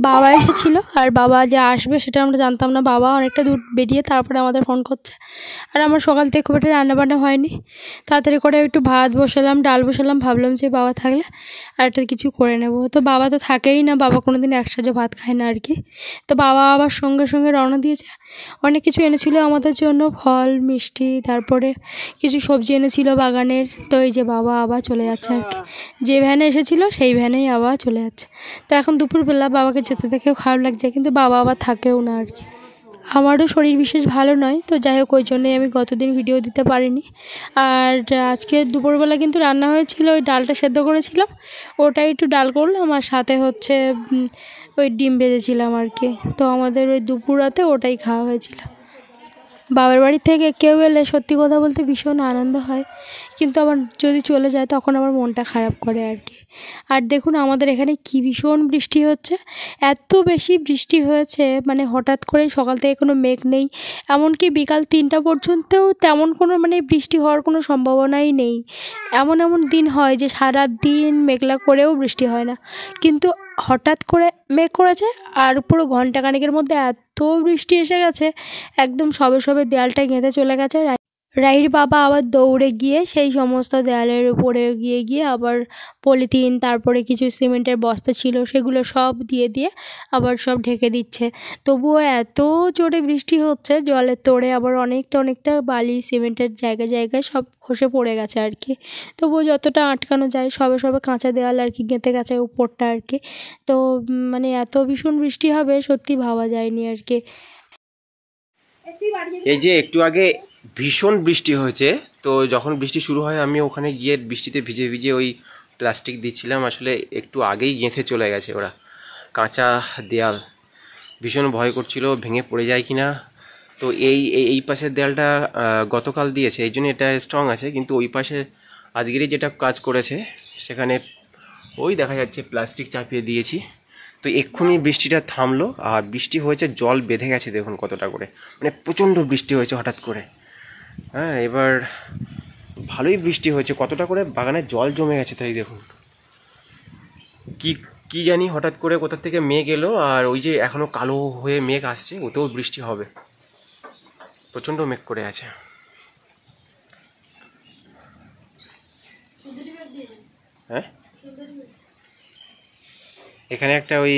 বাবা এসেছিল, আর বাবা যে আসবে সেটা আমরা জানতাম না। বাবা অনেকটা দূর বেরিয়ে তারপরে আমাদের ফোন করছে। আর আমার সকাল থেকে খুব একটা রান্নাবান্না হয়নি, তাড়াতাড়ি করে একটু ভাত বসালাম, ডাল বসালাম, ভাবলাম যে বাবা থাকলে আর একটা কিছু করে নেব। তো বাবা তো থাকেই না, বাবা কোনো দিন একসাথে ভাত খায় না আর কি। তো বাবা আবার সঙ্গে সঙ্গে রওনা দিয়েছে। অনেক কিছু এনেছিল আমাদের জন্য, ফল মিষ্টি, তারপরে কিছু সবজি এনেছিল বাগানের। তো এই যে বাবা আবার চলে যাচ্ছে আর কি, যে ভ্যানে এসেছিলো সেই ভ্যানেই আবার চলে যাচ্ছে। তো এখন দুপুরবেলা বাবাকে যেতে দেখেও খারাপ লাগছে, কিন্তু বাবা আবার থাকেও না আর কি। আমারও শরীর বিশেষ ভালো নয়, তো যাই হোক ওই জন্যই আমি গতদিন ভিডিও দিতে পারিনি। আর আজকে দুপুরবেলা কিন্তু রান্না হয়েছিল, ওই ডালটা সেদ্ধ করেছিলাম, ওটাই একটু ডাল করলাম, আর সাথে হচ্ছে ওই ডিম ভেজেছিলাম আর কি। তো আমাদের ওই দুপুর রাতে ওটাই খাওয়া হয়েছিল। বাবার বাড়ি থেকে কেউ এলে সত্যি কথা বলতে ভীষণ আনন্দ হয়, কিন্তু আবার যদি চলে যায় তখন আমার মনটা খারাপ করে আর কি। আর দেখুন আমাদের এখানে কি ভীষণ বৃষ্টি হচ্ছে, এত বেশি বৃষ্টি হয়েছে, মানে হঠাৎ করেই সকাল থেকে কোনো মেঘ নেই, এমনকি বিকাল 3টা পর্যন্তও তেমন কোনো মানে বৃষ্টি হওয়ার কোনো সম্ভাবনাই নেই। এমন এমন দিন হয় যে সারা দিন মেঘলা করেও বৃষ্টি হয় না, কিন্তু হঠাৎ করে মেঘ করেছে আর পুরো ঘন্টাখানেকের মধ্যে এত বৃষ্টি এসে গেছে, একদম সবে সবে দেয়ালটা গেঁথে চলে গেছে। রাইর বাবা আবার দৌড়ে গিয়ে সেই সমস্ত দেয়ালের উপরে গিয়ে গিয়ে আবার পলিথিন, তারপরে কিছু সিমেন্টের বস্তা ছিল সেগুলো সব দিয়ে দিয়ে আবার সব ঢেকে দিচ্ছে। তবুও এত জোরে বৃষ্টি হচ্ছে, জলের তোড়ে আবার অনেকটা বালি সিমেন্টের জায়গায় জায়গায় সব খসে পড়ে গেছে আর কি। তবুও যতটা আটকানো যায় সবে সবে কাঁচা দেওয়াল আর কি গেঁথে গেছে উপরটা আর কি। তো মানে এত ভীষণ বৃষ্টি হবে সত্যি ভাবা যায়নি আর কি। এই যে একটু আগে ভীষণ বৃষ্টি হয়েছে, তো যখন বৃষ্টি শুরু হয় আমি ওখানে গিয়ে বৃষ্টিতে ভিজে ভিজে ওই প্লাস্টিক দিচ্ছিলাম, আসলে একটু আগেই গেঁথে চলে গেছে ওরা কাঁচা দেয়াল। ভীষণ ভয় করছিল ভেঙে পড়ে যায় কি না। তো এই পাশের দেয়ালটা গতকাল দিয়েছে, এই জন্য এটা স্ট্রং আছে, কিন্তু ওই পাশে আজকেরই যেটা কাজ করেছে সেখানে ওই দেখা যাচ্ছে প্লাস্টিক চাপিয়ে দিয়েছি। তো এক্ষুনি বৃষ্টিটা থামলো, আর বৃষ্টি হয়েছে জল বেঁধে গেছে দেখুন কতটা করে, মানে প্রচণ্ড বৃষ্টি হয়েছে হঠাৎ করে। হ্যাঁ, এবার ভালোই বৃষ্টি হয়েছে, কতটা করে বাগানে জল জমে গেছে তাই দেখুন। কি কি জানি হঠাৎ করে কোথা থেকে মেঘ এলো, আর ওই যে এখনো কালো হয়ে মেঘ আসছে, ওতেও বৃষ্টি হবে, প্রচণ্ড মেঘ করে আছে। হ্যাঁ, এখানে একটা ওই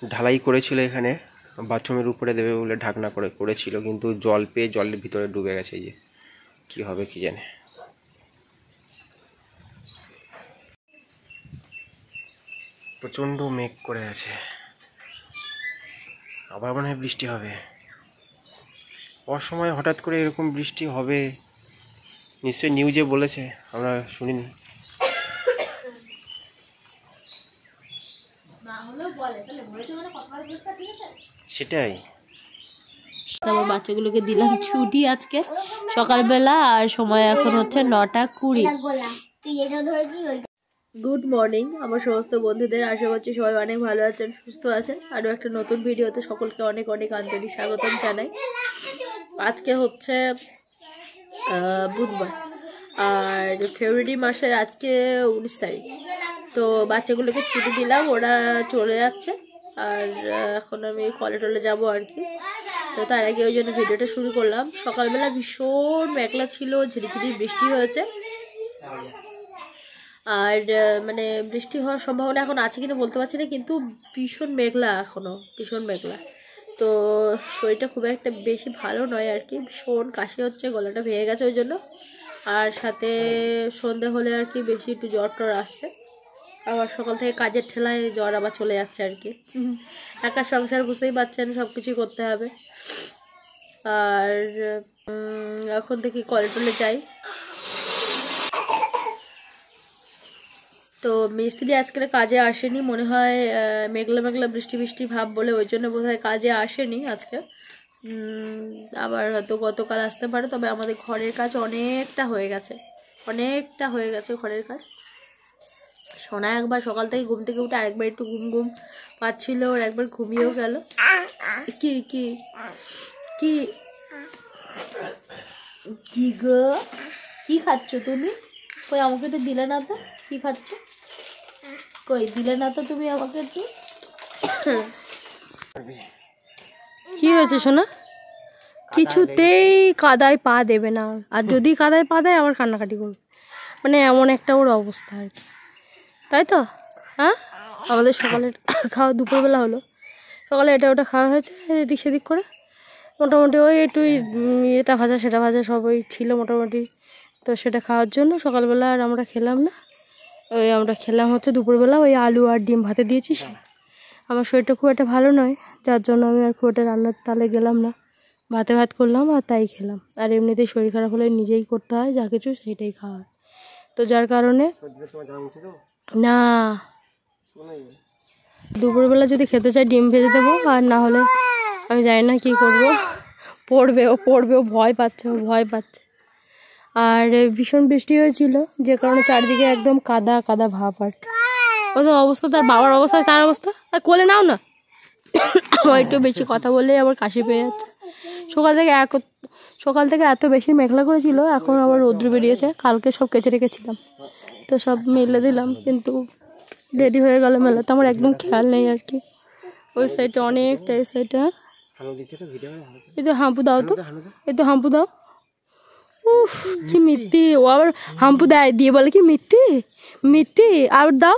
ঢালাই করেছিল, এখানে বাথরুমের উপরে দেবে বলে ঢাকনা করে করেছিল, কিন্তু জল পেয়ে জলের ভিতরে ডুবে গেছে। এই যে কী হবে কি জানে। প্রচণ্ড মেঘ করে আছে, আবার মনে হয় বৃষ্টি হবে। অসময়ে হঠাৎ করে এরকম বৃষ্টি হবে, নিশ্চয়ই নিউজে বলেছে, আমরা শুনিনি। সেটাই। আমার বাচ্চাগুলোকে দিলাম ছুটি আজকে সকালবেলা, আর সময় এখন হচ্ছে 9:20। গুড মর্নিং আমার সমস্ত বন্ধুদের, আশা করছি সবাই অনেক ভালো আছেন, সুস্থ আছেন। আরও একটা নতুন ভিডিওতে সকলকে অনেক অনেক আন্তরিক স্বাগতম জানাই। আজকে হচ্ছে বুধবার, আর ফেব্রুয়ারি মাসের আজকে 19 তারিখ। তো বাচ্চাগুলোকে ছুটি দিলাম, ওরা চলে যাচ্ছে, আর এখন আমি কলে টলে যাবো আর কি। তো তার আগে ওই জন্য ভিডিওটা শুরু করলাম। সকালবেলা ভীষণ মেঘলা ছিল, ঝিরিঝিরি বৃষ্টি হয়েছে, আর মানে বৃষ্টি হওয়ার সম্ভাবনা এখন আছে কিনা বলতে পারছি না, কিন্তু ভীষণ মেঘলা, এখনও ভীষণ মেঘলা। তো শরীরটা খুব একটা বেশি ভালো নয় আর কি, ভীষণ কাশি হচ্ছে, গলাটা ভেঙে গেছে ওই জন্য। আর সাথে সন্ধে হলে আর কি বেশি একটু জ্বর টর আসছে, আবার সকাল থেকে কাজের ঠেলায় জ্বর আবার চলে যাচ্ছে আর কি। একা সংসার বুঝতেই পারছেন, সব কিছুই করতে হবে। আর এখন দেখি কলে টলে যাই। তো মিস্ত্রি আজকের কাজে আসেনি মনে হয়, মেঘলা মেঘলা বৃষ্টি বৃষ্টি ভাব বলে ওই জন্য বোধহয় কাজে আসেনি আজকে। আবার হয়তো গতকাল আসতে পারে। তবে আমাদের ঘরের কাজ অনেকটা হয়ে গেছে, ঘরের কাজ। সোনা একবার সকাল থেকে ঘুম থেকে উঠে আরেকবার একটু ঘুম ঘুম পাচ্ছিল, আর একবার ঘুমিয়েও গেল। কি কি কি কি গো, কি খাচ্ছ তুমি? কই আমাকে তো দিলে না তো, কি খাচ্ছ? কই দিলে না তো তুমি আমাকে একটু। কি হয়েছে সোনা? কিছুতেই কাদায় পা দেবে না, আর যদি কাদায় পা দেয় আবার কান্নাকাটি করবে, মানে এমন একটা ওর অবস্থা আর কি, তাই তো? হ্যাঁ, আমাদের সকালে খাওয়া দুপুরবেলা হলো, সকালে এটা ওটা খাওয়া হয়েছে এদিক সেদিক করে, মোটামুটি ওই একটু এটা ভাজা সেটা ভাজা সবই ছিল মোটামুটি, তো সেটা খাওয়ার জন্য সকালবেলা আর আমরা খেলাম না, ওই আমরা খেলাম হচ্ছে দুপুরবেলা ওই আলু আর ডিম ভাতে দিয়েছি। আমার শরীরটা খুব একটা ভালো নয়, যার জন্য আমি আর খুব একটা রান্নার তালে গেলাম না, ভাতে ভাত করলাম আর তাই খেলাম। আর এমনিতেই শরীর খারাপ হলে নিজেই করতে হয়, যা কিছু সেইটাই খাওয়া হয়, তো যার কারণে না দুপুরবেলা যদি খেতে চাই ডিম ভেজে দেবো, আর না হলে আমি জানি না কি করব, পড়বে ও ভয় পাচ্ছে, আর ভীষণ বৃষ্টি হয়েছিল যে কারণে চারিদিকে একদম কাদা কাদা ভাব আর কি। ও তো অবস্থা, তার বাবার অবস্থা তার অবস্থা, আর কোলে নাও না। আমার একটু বেশি কথা বললেই আবার কাশি পেয়ে যাচ্ছে। সকাল থেকে এত বেশি মেঘলা করেছিল, এখন আবার রৌদ্র বেরিয়েছে, কালকে সব কেচে রেখেছিলাম তো সব মেলে দিলাম, কিন্তু দেরি হয়ে গেল মেলাতে, আমার একদম খেয়াল নেই আর কি। ওই সাইডে অনেকটা, এই সাইডে এই তো হাম্পু দাও, তো এই তো হাম্পু দাও। উফ কি মিথ্যি, ও আবার হাম্পু দেয় দিয়ে বলে কি মিথ্যি আর দাও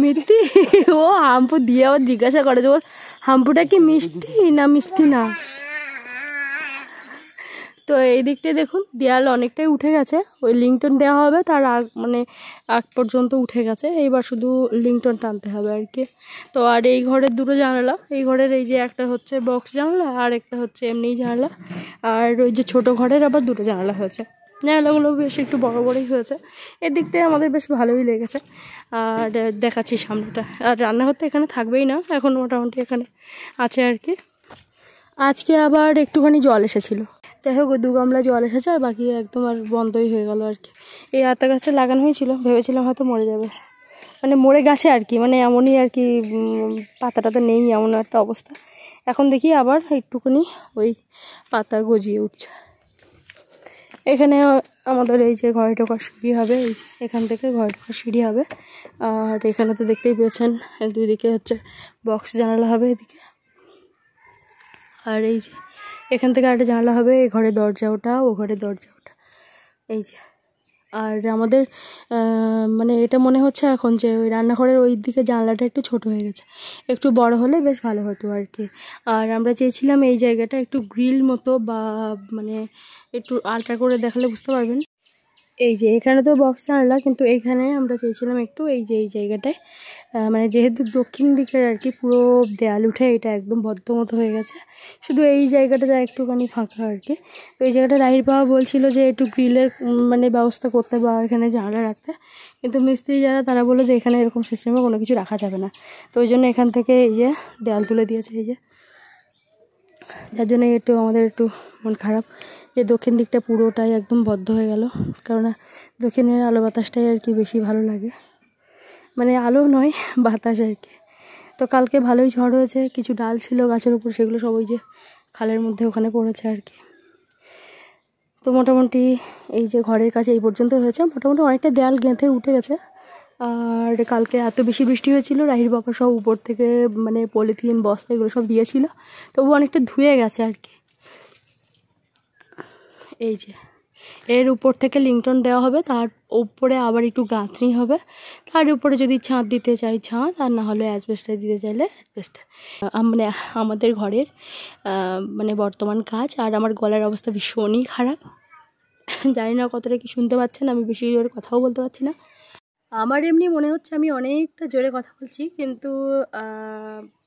মিথ্যি। ও হাম্পু দিয়ে আবার জিজ্ঞাসা করে যে ওর হাম্পুটা কি মিষ্টি না। তো এই দিকটায় দেখুন দেয়াল অনেকটাই উঠে গেছে, ওই লিংটন দেওয়া হবে, তার আগ পর্যন্ত উঠে গেছে, এইবার শুধু লিংটন টানতে হবে আর কি। তো আর এই ঘরের দুটো জানালা, এই ঘরের এই যে একটা হচ্ছে বক্স জানালা আর একটা হচ্ছে এমনি জানালা, আর ওই যে ছোট ঘরের আবার দুটো জানালা হয়েছে, জানালাগুলো বেশ একটু বড় বড়ই হয়েছে, এর দিকটায় আমাদের বেশ ভালোই লেগেছে। আর দেখাচ্ছি সামনেটা, আর রান্নাঘর তো এখানে থাকবেই না, এখন মোটামুটি এখানে আছে আর কি। আজকে আবার একটুখানি জল এসেছিলো, যাই হোক 2 গামলা জল এসেছে, আর বাকি একদম আর বন্ধই হয়ে গেল আর কি। এই আতা গাছটা লাগানো হয়েছিল, ভেবেছিলাম হয়তো মরে যাবে, মানে মরে গেছে আর কি, মানে এমনই আর কি, পাতা টাতা নেই এমন একটা অবস্থা। এখন দেখি আবার একটুখানি ওই পাতা গজিয়ে উঠছে। এখানে আমাদের এই যে ঘরে ঢোকার সিঁড়ি হবে, এই যে এখান থেকে ঘরে ঢোকার সিঁড়ি হবে, আর এখানে তো দেখতেই পেয়েছেন 2 দিকে হচ্ছে বক্স জানালা হবে এদিকে, আর এই যে এখান থেকে একটা জানালা হবে, এই ঘরে দরজা ওটা, ও ঘরে দরজা ওটা, এই যে। আর আমাদের মানে এটা মনে হচ্ছে এখন যে ওই রান্নাঘরের ওই দিকে জানলাটা একটু ছোট হয়ে গেছে, একটু বড় হলে বেশ ভালো হতো আর কি। আর আমরা চেয়েছিলাম এই জায়গাটা একটু গ্রিল মতো, বা মানে একটু আলট্রা করে দেখালে বুঝতে পারবেন। এই যে এখানে তো বক্স জানলা, কিন্তু এইখানে আমরা চেয়েছিলাম একটু এই যে এই জায়গাটায়, মানে যেহেতু দক্ষিণ দিকের আর কি পুরো দেয়াল উঠে এটা একদম বদ্ধ মতো হয়ে গেছে, শুধু এই জায়গাটা যা একটুখানি ফাঁকা আর কি। তো এই জায়গাটা রাহির বাবা বলছিল যে একটু গ্রিলের মানে ব্যবস্থা করতে বা এখানে জানলা রাখতে, কিন্তু মিস্ত্রি যারা তারা বললো যে এখানে এরকম সিস্টেমে কোনো কিছু রাখা যাবে না, তো ওই জন্য এখান থেকে এই যে দেয়াল তুলে দিয়েছে এই যে, যার জন্য একটু আমাদের একটু মন খারাপ যে দক্ষিণ দিকটা পুরোটাই একদম বদ্ধ হয়ে গেল, কারণ দক্ষিণের আলো বাতাসটাই আর কি বেশি ভালো লাগে, মানে আলো নয় বাতাস আর কি। তো কালকে ভালোই ঝড় হয়েছে, কিছু ডাল ছিল গাছের উপর, সেগুলো সব ওই যে খালের মধ্যে ওখানে পড়েছে আর কি। তো মোটামুটি এই যে ঘরের কাছে এই পর্যন্ত হয়েছে, মোটামুটি অনেকটা দেয়াল গেঁথে উঠে গেছে। আর কালকে এত বেশি বৃষ্টি হয়েছিল, রাহির বাবা সব উপর থেকে মানে পলিথিন বস্তা এগুলো সব দিয়েছিল, তবু অনেকটা ধুয়ে গেছে আর কি। এই যে এর উপর থেকে লিংটন দেওয়া হবে, তার উপরে আবার একটু গাঁথনি হবে, তার উপরে যদি ছাদ দিতে চাই ছাদ, আর না হলে অ্যাসবেস্টার দিতে চাইলে অ্যাসবেস্টার। মানে আমাদের ঘরের মানে বর্তমান কাজ, আর আমার গলার অবস্থা ভীষণই খারাপ, জানি না কতটা কি শুনতে পাচ্ছেন, আমি বেশি জোরে কথাও বলতে পারছি না। আমার এমনি মনে হচ্ছে আমি অনেকটা জোরে কথা বলছি, কিন্তু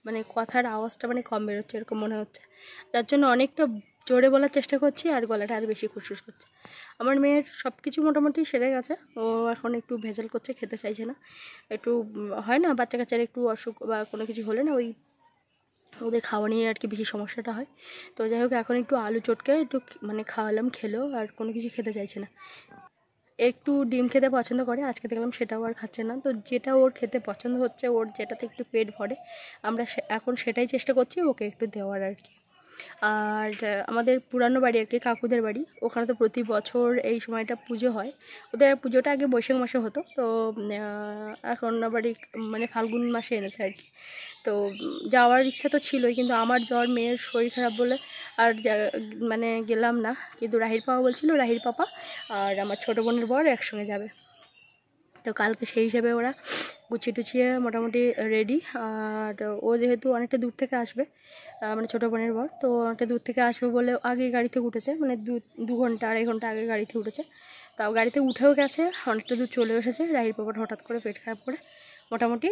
মানে কথার আওয়াজটা মানে কম বেরোচ্ছে এরকম মনে হচ্ছে, যার জন্য অনেকটা জোরে বলার চেষ্টা করছি, আর গলাটা আরও বেশি খুশখুশ করছে। আমার মেয়ের সব কিছু মোটামুটি সেরে গেছে, ও এখন একটু ভেজাল করছে, খেতে চাইছে না, একটু হয় না বাচ্চা কাচ্চার একটু অসুখ বা কোনো কিছু হলে না ওই ওদের খাওয়া নিয়ে আর কি বেশি সমস্যাটা হয়। তো যাই হোক এখন একটু আলু চটকে একটু মানে খাওয়ালাম, খেলো, আর কোনো কিছু খেতে চাইছে না। একটু ডিম খেতে পছন্দ করে, আজকে দেখলাম সেটাও আর খাচ্ছে না, তো যেটা ওর খেতে পছন্দ হচ্ছে, ওর যেটাতে একটু পেট ভরে, আমরা এখন সেটাই চেষ্টা করছি ওকে একটু দেওয়ার আর কি। আর আমাদের পুরানো বাড়ি আর কি, কাকুদের বাড়ি, ওখানে তো প্রতি বছর এই সময়টা পুজো হয়। ওদের পুজোটা আগে বৈশাখ মাসে হতো, তো এখন বাড়ি মানে ফাল্গুন মাসে এনেছে আর কি। তো যাওয়ার ইচ্ছা তো ছিলই, কিন্তু আমার জ্বর, মেয়ের শরীর খারাপ বলে আর মানে গেলাম না। কিন্তু রাহির পাপা বলছিল, রাহির পাপা আর আমার ছোটো বোনের বর একসঙ্গে যাবে। তো কালকে সেই হিসেবে ওরা গুছিয়ে টুছিয়ে মোটামুটি রেডি। আর ও যেহেতু অনেকটা দূর থেকে আসবে, মানে ছোটো বোনের বর, তো অনেকটা দূর থেকে আসবে বলে আগে গাড়ি থেকে উঠেছে, মানে 2-2 ঘন্টা 2.5 ঘন্টা আগে গাড়িতে উঠেছে। তাও গাড়িতে উঠেও গেছে, অনেকটা দূর চলে এসেছে। রাহির পাপার হঠাৎ করে পেট খারাপ করে মোটামুটি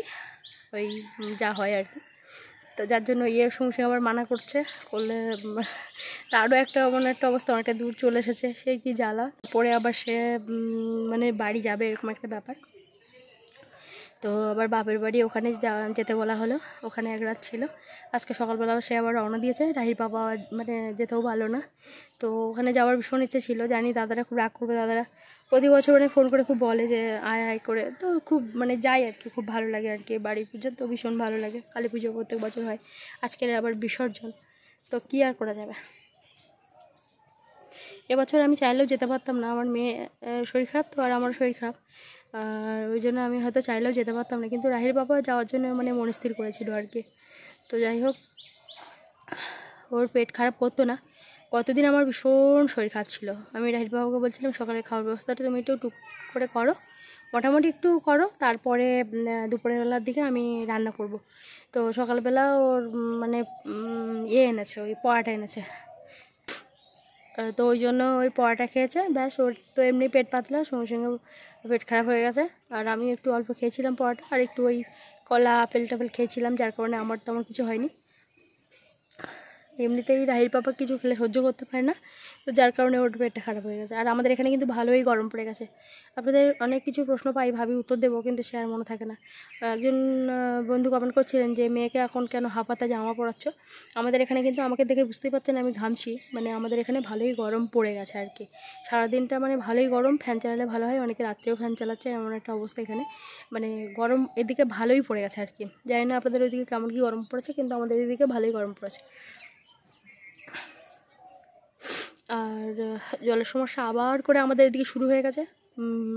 ওই যা হয় আর কি। তো যার জন্য সঙ্গে আবার মানা করলে তারও একটা মানে একটা অবস্থা, অনেকটা দূর চলে এসেছে, সে কি জ্বালা। পরে আবার সে মানে বাড়ি যাবে এরকম একটা ব্যাপার। তো আবার বাপের বাড়ি ওখানে যেতে বলা হলো, ওখানে এক রাত ছিল। আজকে সকালবেলা সে আবার রওনা দিয়েছে। রাহির বাবা মানে যেতেও ভালো না, তো ওখানে যাওয়ার ভীষণ ইচ্ছে ছিল। জানি দাদারা খুব রাগ করবে, দাদারা প্রতি বছর মানে ফোন করে খুব বলে যে আয় আয় করে, তো খুব মানে যাই আর কি, খুব ভালো লাগে আর কি। বাড়ির পুজো তো ভীষণ ভালো লাগে, কালী পুজো প্রত্যেক বছর হয়, আজকের আবার বিসর্জন, তো কী আর করা যাবে। এবছর আমি চাইলেও যেতে পারতাম না, আমার মেয়ে শরীর খারাপ তো, আর আমারও শরীর খারাপ, আর ওই জন্য আমি হয়তো চাইলেও যেতে পারতাম না। কিন্তু রাহির বাবা যাওয়ার জন্য মানে মন স্থির করেছিল আর কি। তো যাই হোক, ওর পেট খারাপ করতো না, কতদিন আমার ভীষণ শরীর খারাপ ছিল। আমি রাহির বাবাকে বলছিলাম সকালের খাওয়ার ব্যবস্থাটা তুমি একটু টুক করে করো, মোটামুটি একটু করো, তারপরে দুপুরের বেলার দিকে আমি রান্না করব। তো সকালবেলা ওর মানে এনেছে, ওই পরোটা এনেছে। তো ওই জন্য ওই পরোটা খেয়েছে, ব্যাস। ওর তো এমনি পেট পাতলা, সঙ্গে সঙ্গে পেট খারাপ হয়ে গেছে। আর আমি একটু অল্প খেয়েছিলাম পরোটা, আর একটু ওই কলা আপেল টাপেল খেয়েছিলাম, যার কারণে আমার তেমন কিছু হয়নি। এমনিতেই রাহির পাপা কিছু খেলে সহ্য করতে পারে না, তো যার কারণে ওর পেটটা খারাপ হয়ে গেছে। আর আমাদের এখানে কিন্তু ভালোই গরম পড়ে গেছে। আপনাদের অনেক কিছু প্রশ্ন পাই, ভাবি উত্তর দেবো, কিন্তু সে আর মনে থাকে না। একজন বন্ধু কমেন্ট করছিলেন যে মেয়েকে এখন কেন হাফাতা জামা পরাচ্ছ। আমাদের এখানে কিন্তু আমাকে দেখে বুঝতেই পারছেন আমি ঘামছি, মানে আমাদের এখানে ভালোই গরম পড়ে গেছে আর কি। সারাদিনটা মানে ভালোই গরম, ফ্যান চালালে ভালো হয়, অনেকে রাত্রেও ফ্যান চালাচ্ছে, এমন একটা অবস্থা এখানে। মানে গরম এদিকে ভালোই পড়ে গেছে আর কি। জানি না আপনাদের ওইদিকে কেমন কি গরম পড়েছে, কিন্তু আমাদের এদিকে ভালোই গরম পড়েছে। আর জলের সমস্যা আবার করে আমাদের এদিকে শুরু হয়ে গেছে।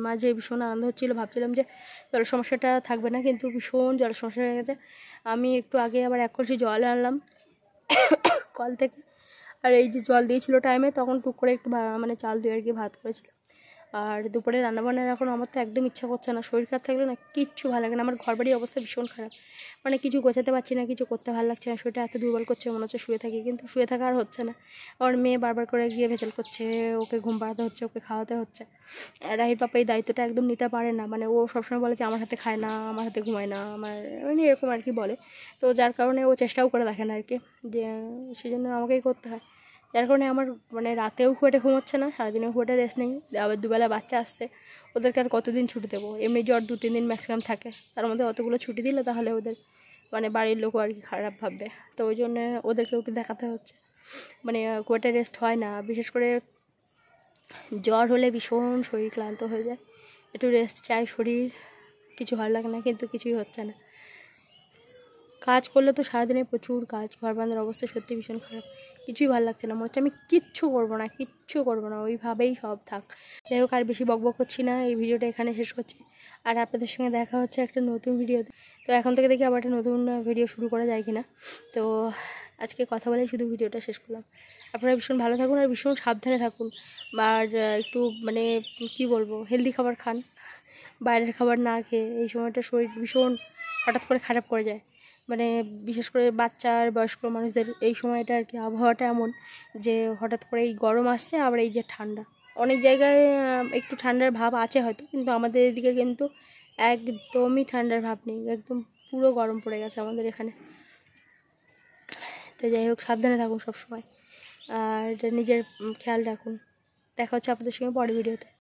মাঝে ভীষণ আনন্দ হচ্ছিলো, ভাবছিলাম যে জলের সমস্যাটা থাকবে না, কিন্তু ভীষণ জলের সমস্যা হয়ে গেছে। আমি একটু আগে আবার 1 কলসি জল আনলাম কল থেকে। আর এই যে জল দিয়েছিল টাইমে, তখন টুক করে একটু মানে চাল ধুয়ে আর কি ভাত করেছিলাম। আর দুপুরে রান্নাবান্নার এখন আমার তো একদম ইচ্ছা করছে না, শরীর খারাপ থাকলে না কিচ্ছু ভালো লাগে না। আমার ঘর বাড়ির অবস্থা ভীষণ খারাপ, মানে কিছু গোছাতে পারছি না, কিছু করতে ভালো লাগছে না, শরীরটা এত দুর্বল করছে, মনে হচ্ছে শুয়ে থাকি, কিন্তু শুয়ে থাকা আর হচ্ছে না। আমার মেয়ে বারবার করে গিয়ে ভেজাল করছে, ওকে ঘুম পাড়াতে হচ্ছে, ওকে খাওয়াতে হচ্ছে। রাহির পাপা এই দায়িত্বটা একদম নিতে পারে না, মানে ও সবসময় বলে যে আমার হাতে খায় না, আমার হাতে ঘুমায় না, আমার মানে এরকম আর কি বলে। তো যার কারণে ও চেষ্টাও করে দেখে না আর কি, যে সেই জন্য আমাকেই করতে হয়। যার কারণে আমার মানে রাতেও খুব একটা ঘুমোচ্ছে না, সারাদিনেও খুব একটা রেস্ট নেই। আবার দুবেলা বাচ্চা আসছে, ওদেরকে আর কতদিন ছুটি দেবো। এমনি জ্বর 2-3 দিন ম্যাক্সিমাম থাকে, তার মধ্যে অতগুলো ছুটি দিলে তাহলে ওদের মানে বাড়ির লোকও আর কি খারাপ ভাববে। তো ওই জন্য ওদেরকে একটু দেখাতে হচ্ছে, মানে খুব একটা রেস্ট হয় না। বিশেষ করে জ্বর হলে ভীষণ শরীর ক্লান্ত হয়ে যায়, একটু রেস্ট চাই শরীর, কিছু ভালো লাগে না, কিন্তু কিছুই হচ্ছে না। কাজ করলে তো সারাদিনে প্রচুর কাজ, ঘর বাঁধার অবস্থা সত্যি ভীষণ খারাপ, কিছুই ভালো লাগছে না, মনে হচ্ছে আমি কিচ্ছু করবো না, ওইভাবেই সব থাক। যাই হোক, আর বেশি বকবক করছি না, এই ভিডিওটা এখানে শেষ করছি। আর আপনাদের সঙ্গে দেখা হচ্ছে একটা নতুন ভিডিওতে। তো এখন থেকে দেখি আবার একটা নতুন ভিডিও শুরু করা যায় কিনা। তো আজকে কথা বলেই শুধু ভিডিওটা শেষ করলাম। আপনারা ভীষণ ভালো থাকুন আর ভীষণ সাবধানে থাকুন, আর একটু মানে কি বলবো, হেলদি খাবার খান, বাইরের খাবার না খেয়ে। এই সময়টা শরীর ভীষণ হঠাৎ করে খারাপ করে যায়, মানে বিশেষ করে বাচ্চা আর বয়স্ক মানুষদের এই সময়টা আর কি। আবহাওয়াটা এমন যে হঠাৎ করে এই গরম আসছে, আবার এই যে ঠান্ডা, অনেক জায়গায় একটু ঠান্ডার ভাব আছে হয়তো, কিন্তু আমাদের এদিকে কিন্তু একদমই ঠান্ডার ভাব নেই, একদম পুরো গরম পড়ে গেছে আমাদের এখানে। তো যাই হোক, সাবধানে থাকুন সবসময়, আর নিজের খেয়াল রাখুন। দেখা হচ্ছে আপনাদের সঙ্গে পরের ভিডিওতে।